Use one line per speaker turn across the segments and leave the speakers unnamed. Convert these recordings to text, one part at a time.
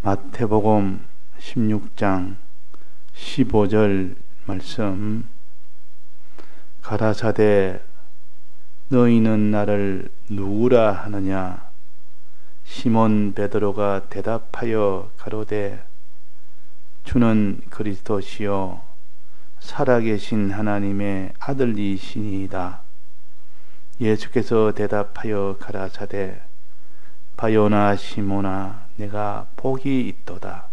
마태복음 16장 15절 말씀. 가라사대 너희는 나를 누구라 하느냐? 시몬 베드로가 대답하여 가로되 주는 그리스도시요 살아계신 하나님의 아들이시니이다. 예수께서 대답하여 가라사대 바요나 시몬아 내가 복이 있도다.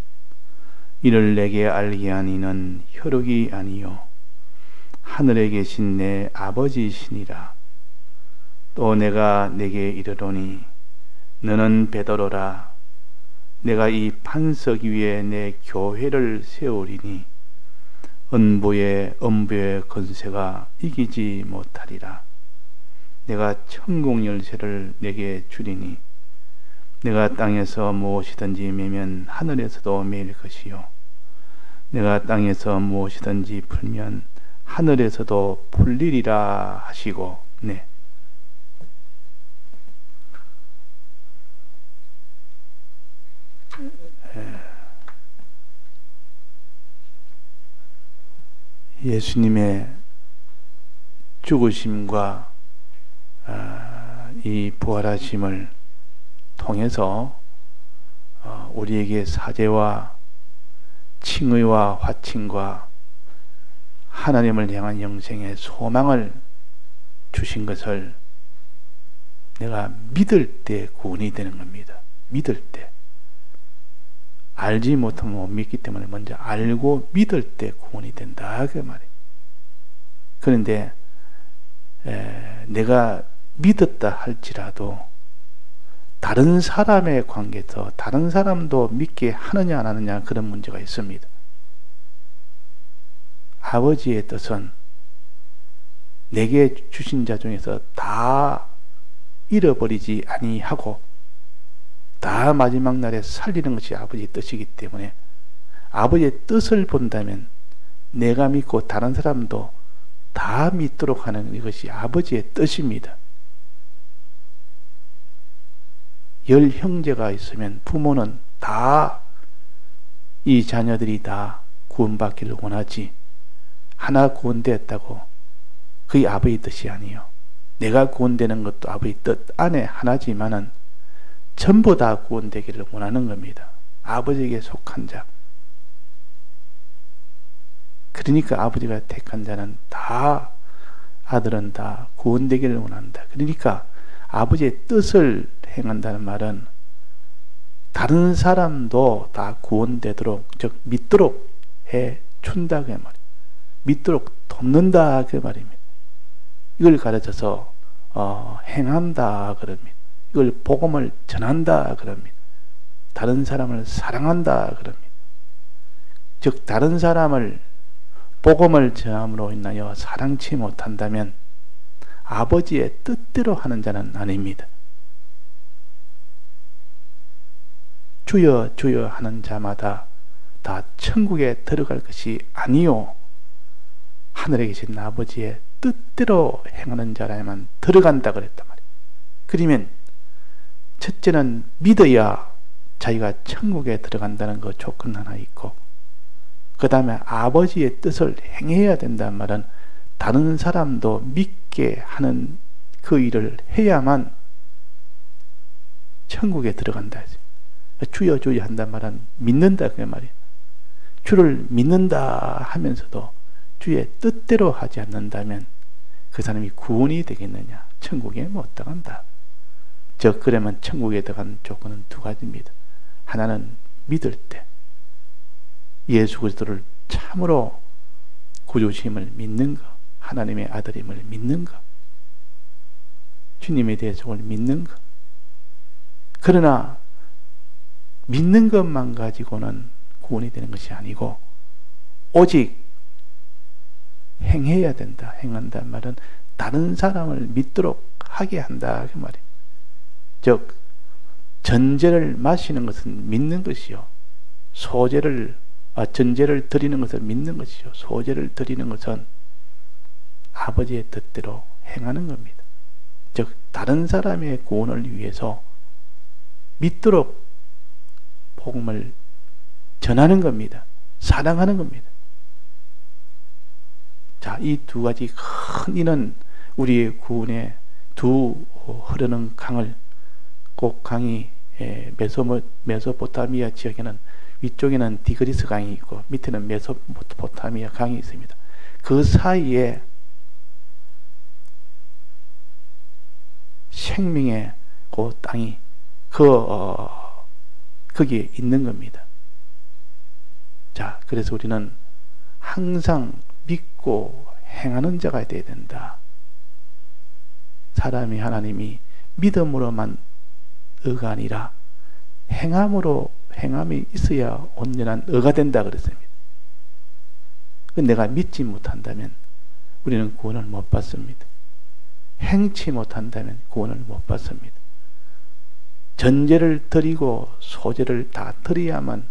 이를 내게 알게 하니는 혈육이 아니요 하늘에 계신 내 아버지시니라. 또 내가 내게 이르노니 너는 베드로라. 내가 이 반석 위에 내 교회를 세우리니 음부의 권세가 이기지 못하리라. 내가 천국 열쇠를 내게 주리니 내가 땅에서 무엇이든지 매면 하늘에서도 매일 것이요 내가 땅에서 무엇이든지 풀면 하늘에서도 풀리리라 하시고. 네. 예수님의 죽으심과 이 부활하심을 통해서 우리에게 사죄와 칭의와 화칭과 하나님을 향한 영생의 소망을 주신 것을 내가 믿을 때 구원이 되는 겁니다. 믿을 때. 알지 못하면 못 믿기 때문에 먼저 알고 믿을 때 구원이 된다 그 말이에요. 그런데 내가 믿었다 할지라도 다른 사람의 관계에서 다른 사람도 믿게 하느냐 안 하느냐 그런 문제가 있습니다. 아버지의 뜻은 내게 주신 자 중에서 다 잃어버리지 아니하고 다 마지막 날에 살리는 것이 아버지의 뜻이기 때문에 아버지의 뜻을 본다면 내가 믿고 다른 사람도 다 믿도록 하는 이것이 아버지의 뜻입니다. 10 형제가 있으면 부모는 다 이 자녀들이 다 구원받기를 원하지 하나 구원되었다고 그게 아버지의 뜻이 아니요. 내가 구원되는 것도 아버지의 뜻 안에 하나지만은 전부 다 구원되기를 원하는 겁니다. 아버지에게 속한 자. 그러니까 아버지가 택한 자는 다 아들은 다 구원되기를 원한다. 그러니까 아버지의 뜻을 행한다는 말은 다른 사람도 다 구원되도록 즉 믿도록 해 준다 그 말이에요. 믿도록 돕는다 그 말입니다. 이걸 가르쳐서 행한다 그럽니다. 이걸 복음을 전한다 그럽니다. 다른 사람을 사랑한다 그럽니다. 즉 다른 사람을 복음을 전함으로 인하여 사랑치 못한다면 아버지의 뜻대로 하는 자는 아닙니다. 주여 주여 하는 자마다 다 천국에 들어갈 것이 아니요 하늘에 계신 아버지의 뜻대로 행하는 자라야만 들어간다 그랬단 말이에요. 그러면 첫째는 믿어야 자기가 천국에 들어간다는 그 조건 하나 있고 그 다음에 아버지의 뜻을 행해야 된다는 말은 다른 사람도 믿게 하는 그 일을 해야만 천국에 들어간다. 주여 주여 한다는 말은 믿는다 그 말이에요. 주를 믿는다 하면서도 주의 뜻대로 하지 않는다면 그 사람이 구원이 되겠느냐? 천국에 못 들어간다. 즉 그러면 천국에 들어간 조건은 두 가지입니다. 하나는 믿을 때 예수 그리스도를 참으로 구주심을 믿는 것, 하나님의 아들임을 믿는 것, 주님에 대해서 믿는 것. 그러나 믿는 것만 가지고는 구원이 되는 것이 아니고 오직 행해야 된다. 행한다는 말은 다른 사람을 믿도록 하게 한다 그 말이에요. 즉 전제를 마시는 것은 믿는 것이요 전제를 드리는 것을 믿는 것이요 소제를 드리는 것은 아버지의 뜻대로 행하는 겁니다. 즉 다른 사람의 구원을 위해서 믿도록 복음을 전하는 겁니다. 사랑하는 겁니다. 자, 이 두 가지 큰 이는 우리의 구원의 두 흐르는 강을, 꼭 강이 메소포타미아 지역에는 위쪽에는 디그리스 강이 있고 밑에는 메소포타미아 강이 있습니다. 그 사이에 생명의 그 땅이 거기에 있는 겁니다. 자, 그래서 우리는 항상 믿고 행하는 자가 되어야 된다. 사람이 하나님이 믿음으로만 의가 아니라 행함이 있어야 온전한 의가 된다 그랬습니다. 내가 믿지 못한다면 우리는 구원을 못 받습니다. 행치 못한다면 구원을 못 받습니다. 전제를 드리고 소제를 다 드려야만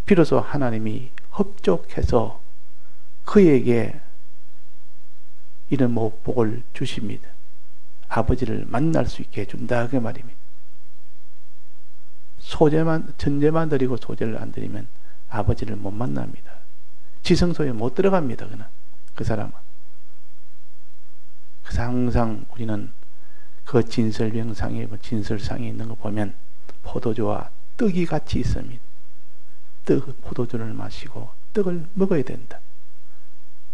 비로소 하나님이 협족해서 그에게 이런 복을 주십니다. 아버지를 만날 수 있게 해준다 그 말입니다. 전제만 드리고 소제를 안 드리면 아버지를 못 만납니다. 지성소에 못 들어갑니다. 그 사람은. 그래서 항상 우리는 그 진설병상에 진설상에 있는 거 보면 포도주와 떡이 같이 있습니다. 포도주를 마시고 떡을 먹어야 된다.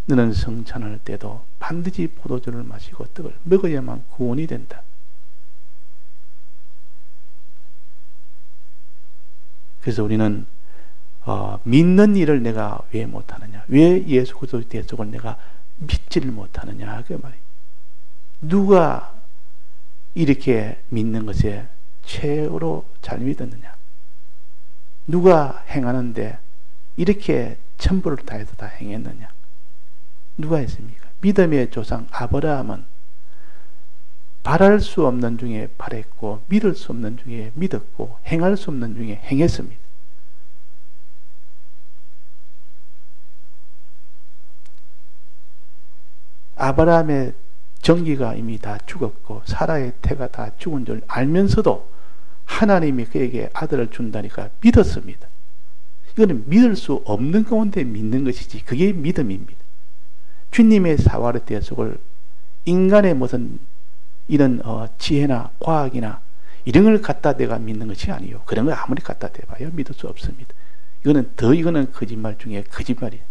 너는 성찬할 때도 반드시 포도주를 마시고 떡을 먹어야만 구원이 된다. 그래서 우리는 믿는 일을 내가 왜 못하느냐, 왜 예수 그리스도의 대속을 내가 믿지를 못하느냐 그 말이에요. 누가 이렇게 믿는 것에 최고로 잘 믿었느냐, 누가 행하는데 이렇게 천부를 다해서 다 행했느냐, 누가 했습니까? 믿음의 조상 아브라함은 바랄 수 없는 중에 바랬고 믿을 수 없는 중에 믿었고 행할 수 없는 중에 행했습니다. 아브라함의 정기가 이미 다 죽었고 사라의 태가 다 죽은 줄 알면서도 하나님이 그에게 아들을 준다니까 믿었습니다. 이거는 믿을 수 없는 가운데 믿는 것이지 그게 믿음입니다. 주님의 사활의 대속을 인간의 무슨 이런 지혜나 과학이나 이런 걸 갖다 대가 믿는 것이 아니요. 그런 걸 아무리 갖다 대봐야 믿을 수 없습니다. 이거는 거짓말 중에 거짓말이에요.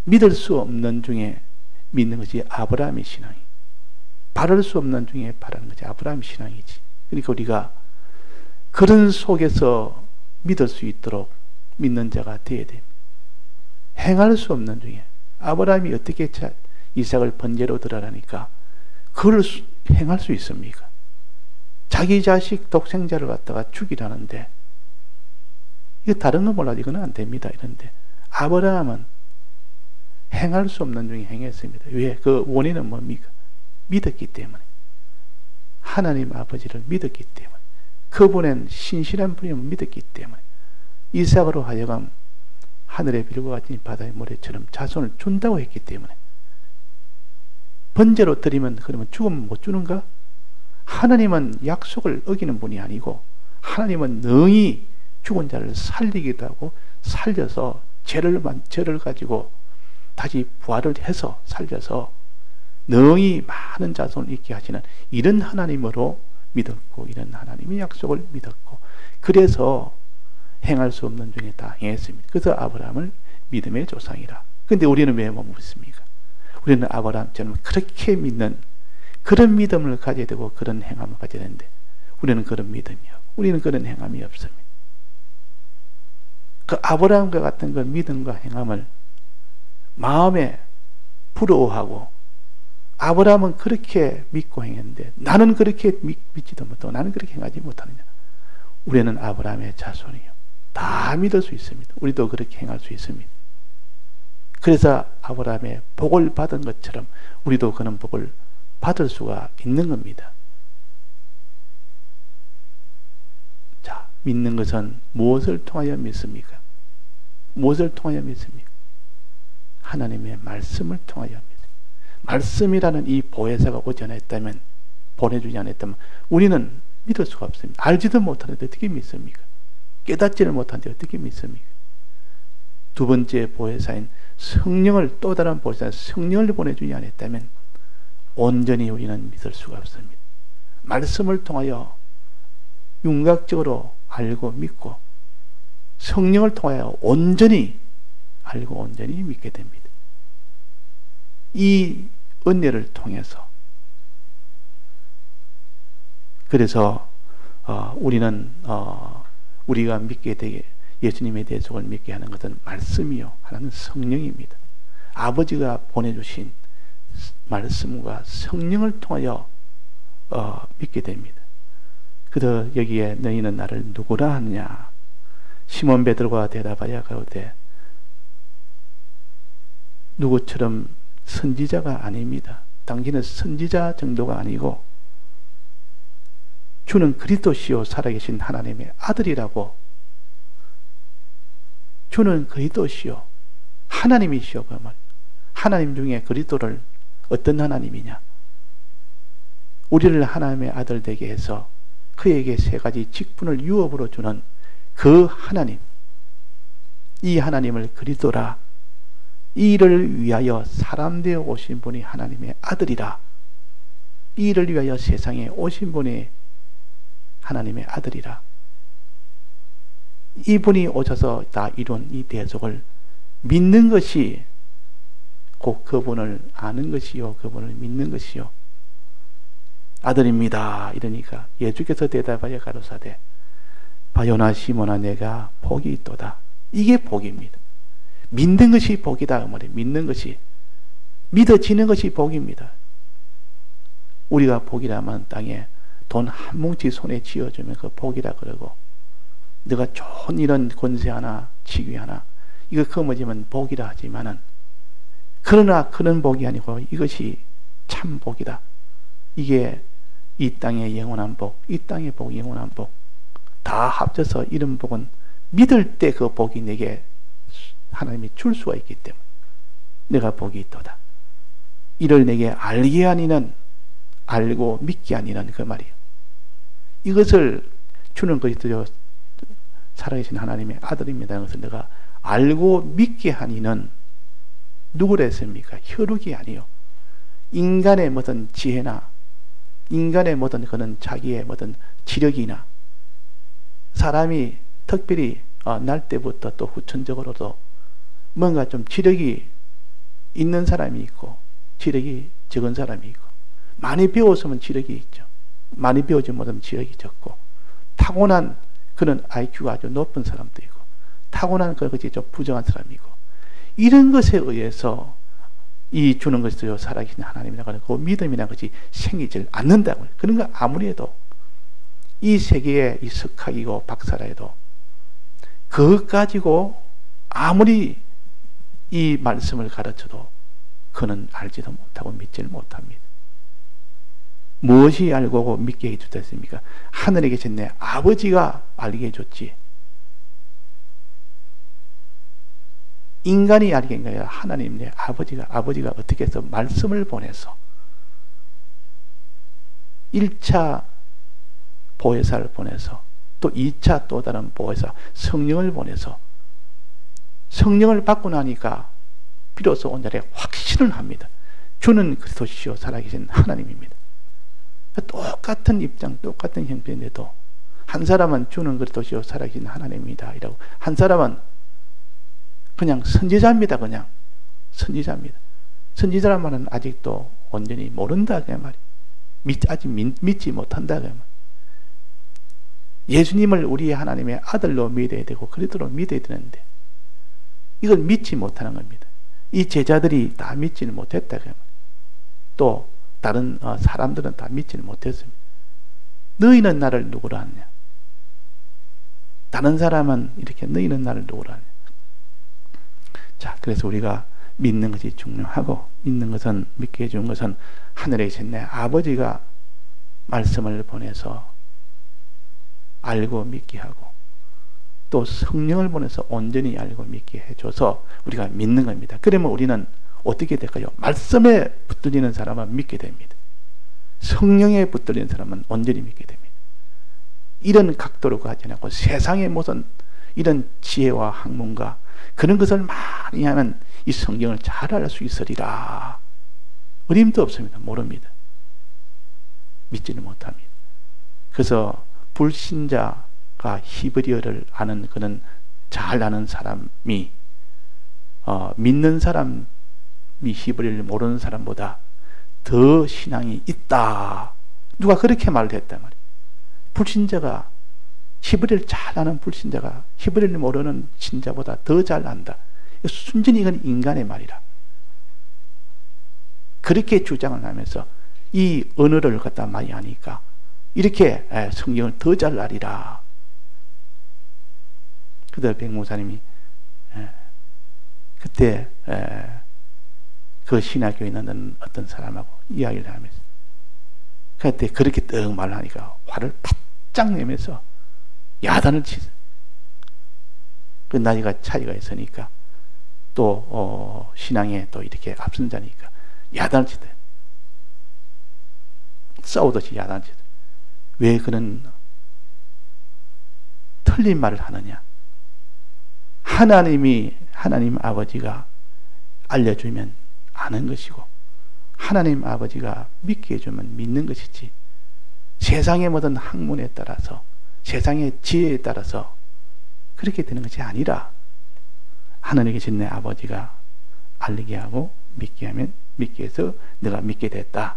믿을 수 없는 중에 믿는 것이 아브라함의 신앙이, 바랄 수 없는 중에 바라는 것이 아브라함의 신앙이지. 그러니까 우리가 그런 속에서 믿을 수 있도록 믿는 자가 되어야 됩니다. 행할 수 없는 중에 아브라함이 어떻게 이삭을 번제로 드리라니까 그걸 행할 수 있습니까? 자기 자식 독생자를 갖다가 죽이라는데 이거 다른 거 몰라도 이거는 안 됩니다. 이런데 아브라함은 행할 수 없는 중에 행했습니다. 왜? 그 원인은 뭡니까? 믿었기 때문에. 하나님 아버지를 믿었기 때문에. 그분은 신실한 분임을 믿었기 때문에. 이삭으로 하여금 하늘의 별과 같은 바다의 모래처럼 자손을 준다고 했기 때문에. 번제로 드리면 그러면 죽으면 못 주는가? 하나님은 약속을 어기는 분이 아니고 하나님은 능히 죽은 자를 살리기도 하고 살려서 죄를 가지고 다시 부활을 해서 살려서 능히 많은 자손을 있게 하시는 이런 하나님으로 믿었고 이런 하나님의 약속을 믿었고 그래서 행할 수 없는 중에 다 행했습니다. 그래서 아브라함을 믿음의 조상이라. 그런데 우리는 왜 못 믿습니까? 우리는 아브라함처럼 그렇게 믿는 그런 믿음을 가져야 되고 그런 행함을 가져야 되는데 우리는 그런 믿음이 없고 우리는 그런 행함이 없습니다. 그 아브라함과 같은 그 믿음과 행함을 마음에 부러워하고 아브라함은 그렇게 믿고 행했는데 나는 그렇게 믿지도 못하고 나는 그렇게 행하지 못하느냐. 우리는 아브라함의 자손이요. 다 믿을 수 있습니다. 우리도 그렇게 행할 수 있습니다. 그래서 아브라함의 복을 받은 것처럼 우리도 그런 복을 받을 수가 있는 겁니다. 자, 믿는 것은 무엇을 통하여 믿습니까? 무엇을 통하여 믿습니까? 하나님의 말씀을 통하여 믿습니다. 말씀이라는 이 보혜사가 오지 않았다면, 보내주지 않았다면 우리는 믿을 수가 없습니다. 알지도 못하는데 어떻게 믿습니까? 깨닫지를 못하는데 어떻게 믿습니까? 두 번째 보혜사인 성령을, 또 다른 보혜사인 성령을 보내주지 않았다면 온전히 우리는 믿을 수가 없습니다. 말씀을 통하여 윤곽적으로 알고 믿고 성령을 통하여 온전히 알고 온전히 믿게 됩니다. 이 은혜를 통해서, 그래서 우리는 우리가 믿게 되게, 예수님의 대속을 믿게 하는 것은 말씀이요, 하나는 성령입니다. 아버지가 보내주신 말씀과 성령을 통하여 믿게 됩니다. 그래서 여기에 너희는 나를 누구라 하느냐? 시몬 베드로가 대답하여 가로되 누구처럼 선지자가 아닙니다. 당신은 선지자 정도가 아니고 주는 그리스도시요 살아계신 하나님의 아들이라고. 주는 그리스도시요 하나님이시요. 그 말. 하나님 중에 그리스도를 어떤 하나님이냐? 우리를 하나님의 아들 되게 해서 그에게 세 가지 직분을 유업으로 주는 그 하나님, 이 하나님을 그리스도라. 이를 위하여 사람 되어 오신 분이 하나님의 아들이라. 이를 위하여 세상에 오신 분이 하나님의 아들이라. 이분이 오셔서 다 이룬 이 대속을 믿는 것이 곧 그분을 아는 것이요, 그분을 믿는 것이요. 아들입니다. 이러니까 예수께서 대답하여 가로사대 바요나 시몬아 내가 복이 있도다. 이게 복입니다. 믿는 것이 복이다. 그 말이에요. 믿는 것이, 믿어지는 것이 복입니다. 우리가 복이라면 땅에 돈 한 뭉치 손에 쥐어주면 그 복이라 그러고, 내가 좋은 이런 권세 하나, 직위 하나, 이거 거머쥐면 복이라 하지만은, 그러나 그런 복이 아니고 이것이 참 복이다. 이게 이 땅의 영원한 복, 이 땅의 복, 영원한 복 다 합쳐서 이런 복은 믿을 때 그 복이 내게 하나님이 줄 수가 있기 때문에 내가 복이 있도다. 이를 내게 알게 아니는, 알고 믿게 아니는 그 말이에요. 이것을 주는 것이 살아계신 하나님의 아들입니다. 그래서 내가 알고 믿게 하니는 누구라 했습니까? 혈육이 아니요. 인간의 무슨 지혜나 인간의 모든 그는 자기의 모든 지력이나 사람이 특별히 날 때부터 또 후천적으로도 뭔가 좀 지력이 있는 사람이 있고 지력이 적은 사람이 있고, 많이 배웠으면 지력이 있죠. 많이 배우지 못하면 지력이 적고, 타고난 그런 IQ가 아주 높은 사람도 있고, 타고난 그것이 좀 부정한 사람이 있고, 이런 것에 의해서 이 주는 것이 살아계신 하나님이라고 하는 그 믿음이라는 것이 생기질 않는다고요. 그런가 아무리 해도 이 세계의 이 석학이고 박사라 해도 그것 가지고 아무리 이 말씀을 가르쳐도 그는 알지도 못하고 믿지를 못합니다. 무엇이 알고 믿게 해주셨습니까? 하늘에 계신 내 아버지가 알게 해줬지. 인간이 알게 한 게 아니라 하나님 내 아버지가 어떻게 해서 말씀을 보내서 1차 보혜사를 보내서 또 2차 또 다른 보혜사 성령을 보내서 성령을 받고 나니까 비로소 온전히 확신을 합니다. 주는 그리스도시요 살아계신 하나님입니다. 똑같은 입장, 똑같은 형편인데도 한 사람은 주는 그리스도시요 살아계신 하나님입니다 이라고, 한 사람은 그냥 선지자입니다. 그냥 선지자입니다. 선지자란 말은 아직도 온전히 모른다 그 말이, 아직 믿지 못한다 그 말. 예수님을 우리의 하나님의 아들로 믿어야 되고 그리스도로 믿어야 되는데 이걸 믿지 못하는 겁니다. 이 제자들이 다 믿지는 못했다 그 말. 또 다른 사람들은 다 믿지는 못했습니다. 너희는 나를 누구라 하느냐? 다른 사람은 이렇게 너희는 나를 누구라 하느냐? 자, 그래서 우리가 믿는 것이 중요하고, 믿는 것은, 믿게 해준 것은 하늘에 계신 내 아버지가 말씀을 보내서 알고 믿게 하고, 또 성령을 보내서 온전히 알고 믿게 해줘서 우리가 믿는 겁니다. 그러면 우리는 어떻게 될까요? 말씀에 붙들리는 사람은 믿게 됩니다. 성령에 붙들리는 사람은 온전히 믿게 됩니다. 이런 각도로 가지 않고 세상의 무슨 이런 지혜와 학문과 그런 것을 많이 하면 이 성경을 잘 알 수 있으리라. 어림도 없습니다. 모릅니다. 믿지는 못합니다. 그래서 불신자가 히브리어를 아는 그는 잘 아는 사람이 믿는 사람이 히브리어를 모르는 사람보다 더 신앙이 있다. 누가 그렇게 말을 했단 말이에요. 불신자가 히브리어를 잘 아는 불신자가 히브리어를 모르는 신자보다 더 잘 안다. 순전히 이건 인간의 말이라. 그렇게 주장을 하면서 이 언어를 갖다 많이 하니까 이렇게 성경을 더 잘 알리라. 그때 백목사님이 그때 그 신학교에 있는 어떤 사람하고 이야기를 하면서 그때 그렇게 떡 말을 하니까 화를 바짝 내면서 야단을 치세요. 그 나이가 차이가 있으니까 또 신앙에 또 이렇게 앞선 자니까 야단을 치대. 싸우듯이 야단을 치대. 왜 그런 틀린 말을 하느냐? 하나님 아버지가 알려주면 아는 것이고 하나님 아버지가 믿게 해주면 믿는 것이지 세상의 모든 학문에 따라서 세상의 지혜에 따라서 그렇게 되는 것이 아니라 하늘에 계신 내 아버지가 알리게 하고 믿게 하면 믿게 해서 내가 믿게 됐다.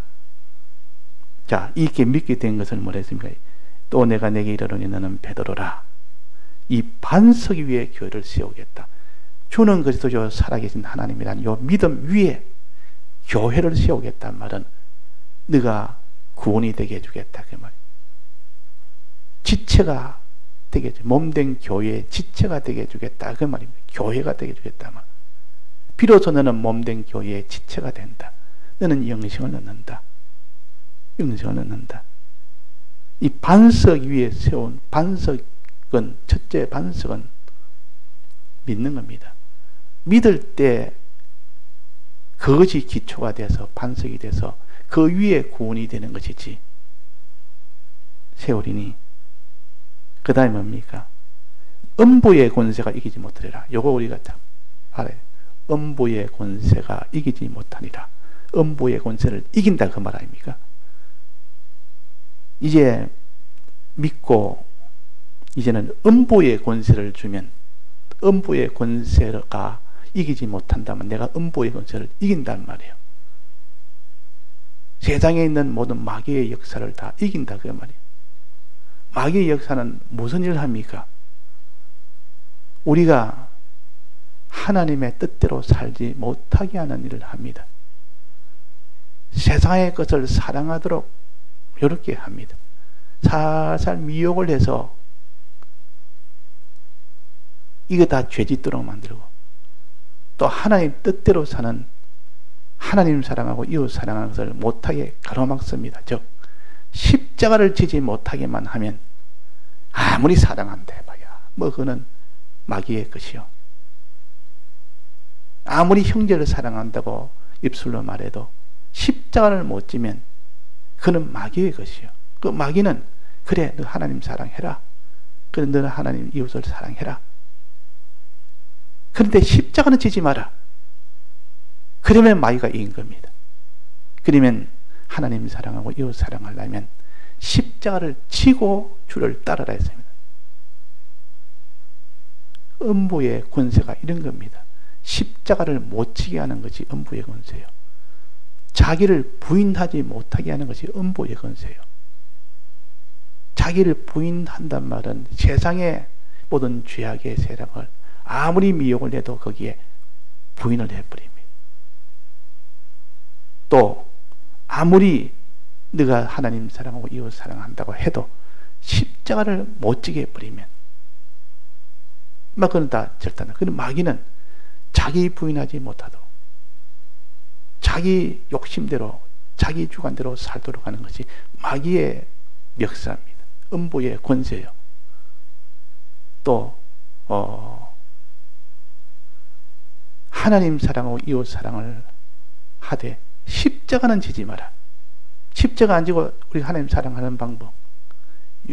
자, 이렇게 믿게 된 것을 뭐라 했습니까? 또 내가 내게 이르노니 너는 베드로라. 이 반석 위에 교회를 세우겠다. 주는 그리스도죠 살아계신 하나님이란 요 믿음 위에 교회를 세우겠다는 말은 네가 구원이 되게 해주겠다 그 말이에요. 지체가 되게 해주 몸된 교회의 지체가 되게 해주겠다 그 말입니다. 교회가 되게 해주겠다 말. 비로소 너는 몸된 교회의 지체가 된다. 너는 영생을 얻는다. 영생을 얻는다. 이 반석 위에 세운 반석은 첫째 반석은 믿는 겁니다. 믿을 때 그것이 기초가 돼서 반석이 돼서 그 위에 구원이 되는 것이지. 세월이니 그 다음에 뭡니까? 음부의 권세가 이기지 못하리라. 요거 우리가 참 알아요. 음부의 권세가 이기지 못하리라. 음부의 권세를 이긴다 그 말 아닙니까? 이제 믿고 이제는 음부의 권세를 주면 음부의 권세가 이기지 못한다면 내가 음부의 권세를 이긴단 말이에요. 세상에 있는 모든 마귀의 역사를 다 이긴다 그 말이에요. 마귀의 역사는 무슨 일을 합니까? 우리가 하나님의 뜻대로 살지 못하게 하는 일을 합니다. 세상의 것을 사랑하도록 이렇게 합니다. 살살 미혹을 해서 이거 다 죄짓도록 만들고 또 하나님 뜻대로 사는 하나님 사랑하고 이웃 사랑하는 것을 못하게 가로막습니다. 즉 십자가를 지지 못하게만 하면 아무리 사랑한다 해봐야 뭐 그거는 마귀의 것이요. 아무리 형제를 사랑한다고 입술로 말해도 십자가를 못 지면 그는 마귀의 것이요. 그 마귀는 그래 너 하나님 사랑해라. 그래 너는 하나님 이웃을 사랑해라. 그런데 십자가는 지지 마라. 그러면 마귀가 이긴 겁니다. 그러면 하나님 사랑하고 이웃 사랑하려면 십자가를 지고 주를 따르라 했습니다. 음부의 권세가 이런 겁니다. 십자가를 못 지게 하는 것이 음부의 권세예요. 자기를 부인하지 못하게 하는 것이 음부의 권세예요. 자기를 부인한단 말은 세상의 모든 죄악의 세력을 아무리 미혹을 해도 거기에 부인을 해버립니다. 또 아무리 네가 하나님 사랑하고 이웃 사랑한다고 해도 십자가를 못 지게 해버리면 막 그건 다 절단다. 그런 마귀는 자기 부인하지 못하도록 자기 욕심대로 자기 주관대로 살도록 하는 것이 마귀의 역사입니다. 음부의 권세요. 또 하나님 사랑하고 이웃 사랑을 하되 십자가는 지지 마라. 십자가 안 지고 우리 하나님 사랑하는 방법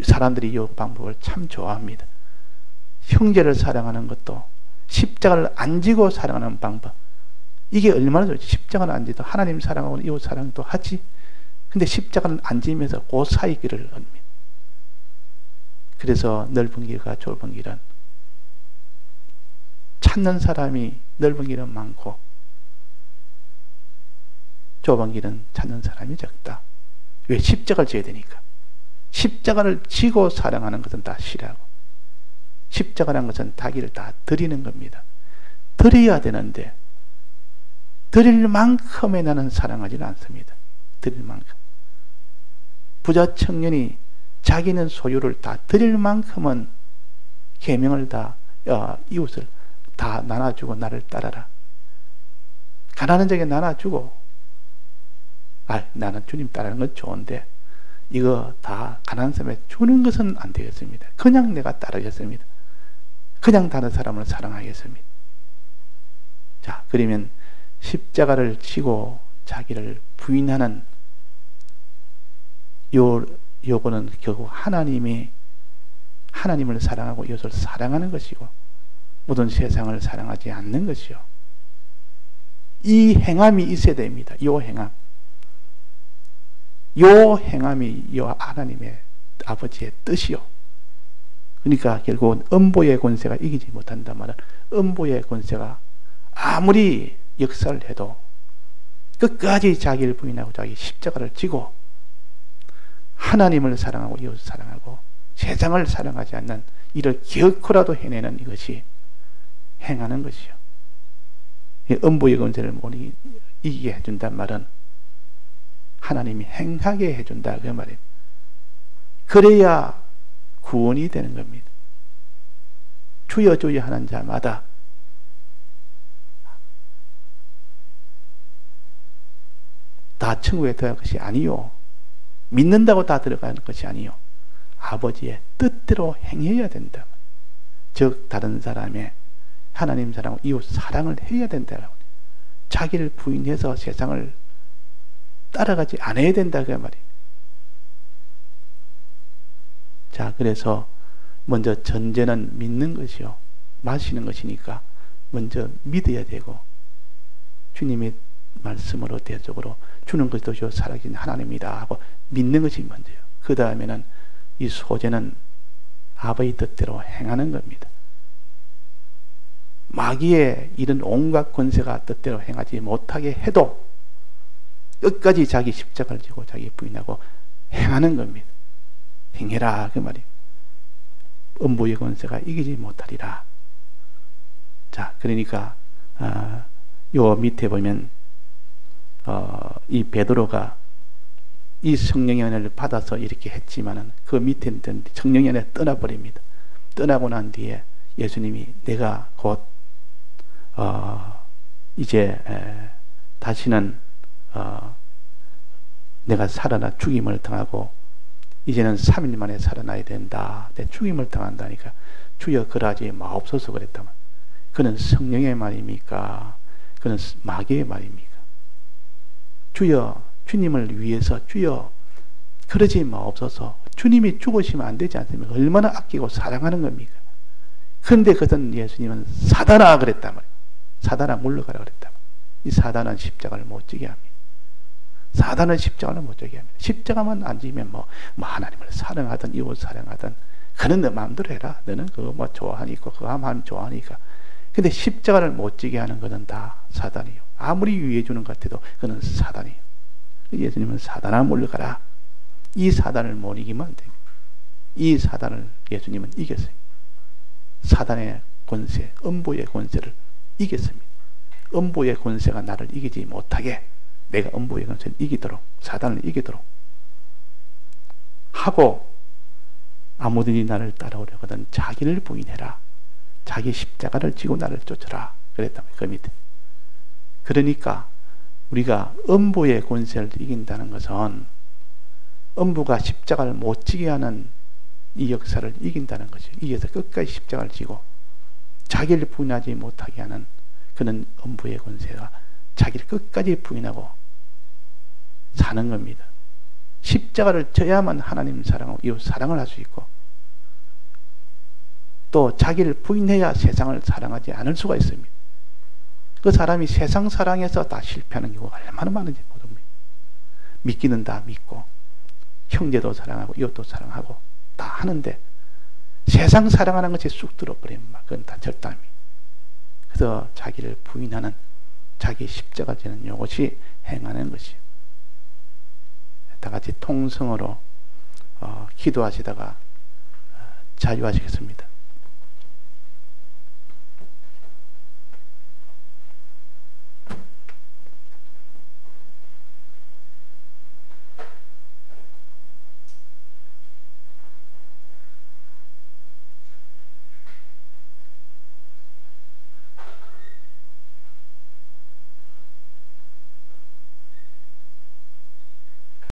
사람들이 이 방법을 참 좋아합니다. 형제를 사랑하는 것도 십자가를 안 지고 사랑하는 방법. 이게 얼마나 좋지. 십자가를 안 지도 하나님 사랑하고 이웃 사랑도 하지. 근데 십자가는 안 지면서 그 사이 길을 얻습니다. 그래서 넓은 길과 좁은 길은 찾는 사람이 넓은 길은 많고 좁은 길은 찾는 사람이 적다. 왜? 십자가를 져야 되니까. 십자가를 지고 사랑하는 것은 다 싫어하고 십자가라는 것은 자기를 다 드리는 겁니다. 드려야 되는데 드릴 만큼의 나는 사랑하지는 않습니다. 드릴 만큼. 부자 청년이 자기는 소유를 다 드릴 만큼은 계명을 다 이웃을 다 나눠주고 나를 따라라. 가난한 자에게 나눠주고 나는 주님 따르는 건 좋은데 이거 다 가난한 사람에 주는 것은 안 되겠습니다. 그냥 내가 따르겠습니다. 그냥 다른 사람을 사랑하겠습니다. 자, 그러면 십자가를 지고 자기를 부인하는 요거는 결국 하나님을 사랑하고 이웃을 사랑하는 것이고 모든 세상을 사랑하지 않는 것이요. 이 행함이 있어야 됩니다. 요 행함이 요 하나님의 아버지의 뜻이요. 그러니까 결국은 음보의 권세가 이기지 못한단 말은 음보의 권세가 아무리 역사를 해도 끝까지 자기를 부인하고 자기 십자가를 지고 하나님을 사랑하고 이웃을 사랑하고 세상을 사랑하지 않는 이를 기어코라도 해내는 이것이 행하는 것이요. 음보의 권세를 못 이기게 해준단 말은 하나님이 행하게 해준다 그 말이에요. 그래야 구원이 되는 겁니다. 주여 주여 하는 자마다 다 천국에 들어갈 것이 아니요. 믿는다고 다 들어가는 것이 아니요. 아버지의 뜻대로 행해야 된다. 즉 다른 사람의 하나님 사랑하고 이웃 사랑을 해야 된다. 자기를 부인해서 세상을 따라가지 않아야 된다 그 말이에요. 자, 그래서 먼저 전제는 믿는 것이요. 마시는 것이니까 먼저 믿어야 되고 주님의 말씀으로 대적으로 주는 것도 살아계신 하나님이다 하고 믿는 것이 먼저요. 그 다음에는 이 소재는 아버지 뜻대로 행하는 겁니다. 마귀의 이런 온갖 권세가 뜻대로 행하지 못하게 해도 끝까지 자기 십자가를 지고 자기 부인하고 행하는 겁니다. 행해라 그 말이에요. 음부의 권세가 이기지 못하리라. 자, 그러니까 요 밑에 보면 이 베드로가 이 성령의 은혜를 받아서 이렇게 했지만은 그 밑에 있던 성령의 은혜 떠나버립니다. 떠나고 난 뒤에 예수님이 내가 곧 이제 다시는 내가 살아나 죽임을 당하고 이제는 3일 만에 살아나야 된다. 내 죽임을 당한다니까 주여 그러하지 마옵소서 그랬다만 그는 성령의 말입니까? 그는 마귀의 말입니까? 주여 주님을 위해서 주여 그러지 마옵소서. 주님이 죽으시면 안 되지 않습니까? 얼마나 아끼고 사랑하는 겁니까? 그런데 그것은 예수님은 사단아 그랬단 말이에요. 사단아 물러가라 그랬단 말이에요. 이 사단은 십자가를 못 지게 합니다. 사단은 십자가를 못 지게 합니다. 십자가만 안 지면 뭐 하나님을 사랑하든 이웃 사랑하든 그는 너 마음대로 해라. 너는 그거 뭐 좋아하니까 그거 하면 좋아하니까. 근데 십자가를 못 지게 하는 것은 다 사단이요. 아무리 위해 주는 것 같아도 그는 사단이요. 예수님은 사단아 물러가라. 이 사단을 못 이기면 안 됩니다. 이 사단을 예수님은 이겼어요. 사단의 권세, 음부의 권세를 이겼습니다. 음부의 권세가 나를 이기지 못하게 내가 음부의 권세를 이기도록 사단을 이기도록 하고 아무든지 나를 따라오려거든 자기를 부인해라. 자기 십자가를 지고 나를 쫓아라. 그랬다면 그 밑에. 그러니까 우리가 음부의 권세를 이긴다는 것은 음부가 십자가를 못 지게 하는 이 역사를 이긴다는 거죠. 이겨서 끝까지 십자가를 지고 자기를 부인하지 못하게 하는 그는 음부의 권세가 자기를 끝까지 부인하고 사는 겁니다. 십자가를 져야만 하나님 사랑하고 이웃 사랑을 할 수 있고, 또 자기를 부인해야 세상을 사랑하지 않을 수가 있습니다. 그 사람이 세상 사랑에서 다 실패하는 경우가 얼마나 많은지 모릅니다. 믿기는 다 믿고 형제도 사랑하고 이웃도 사랑하고 다 하는데 세상 사랑하는 것이 쑥 들어버리면 그건 다 절단입니다. 그래서 자기를 부인하는, 자기 십자가 지는 이것이 행하는 것이에요. 다 같이 통성으로 기도하시다가 자유하시겠습니다.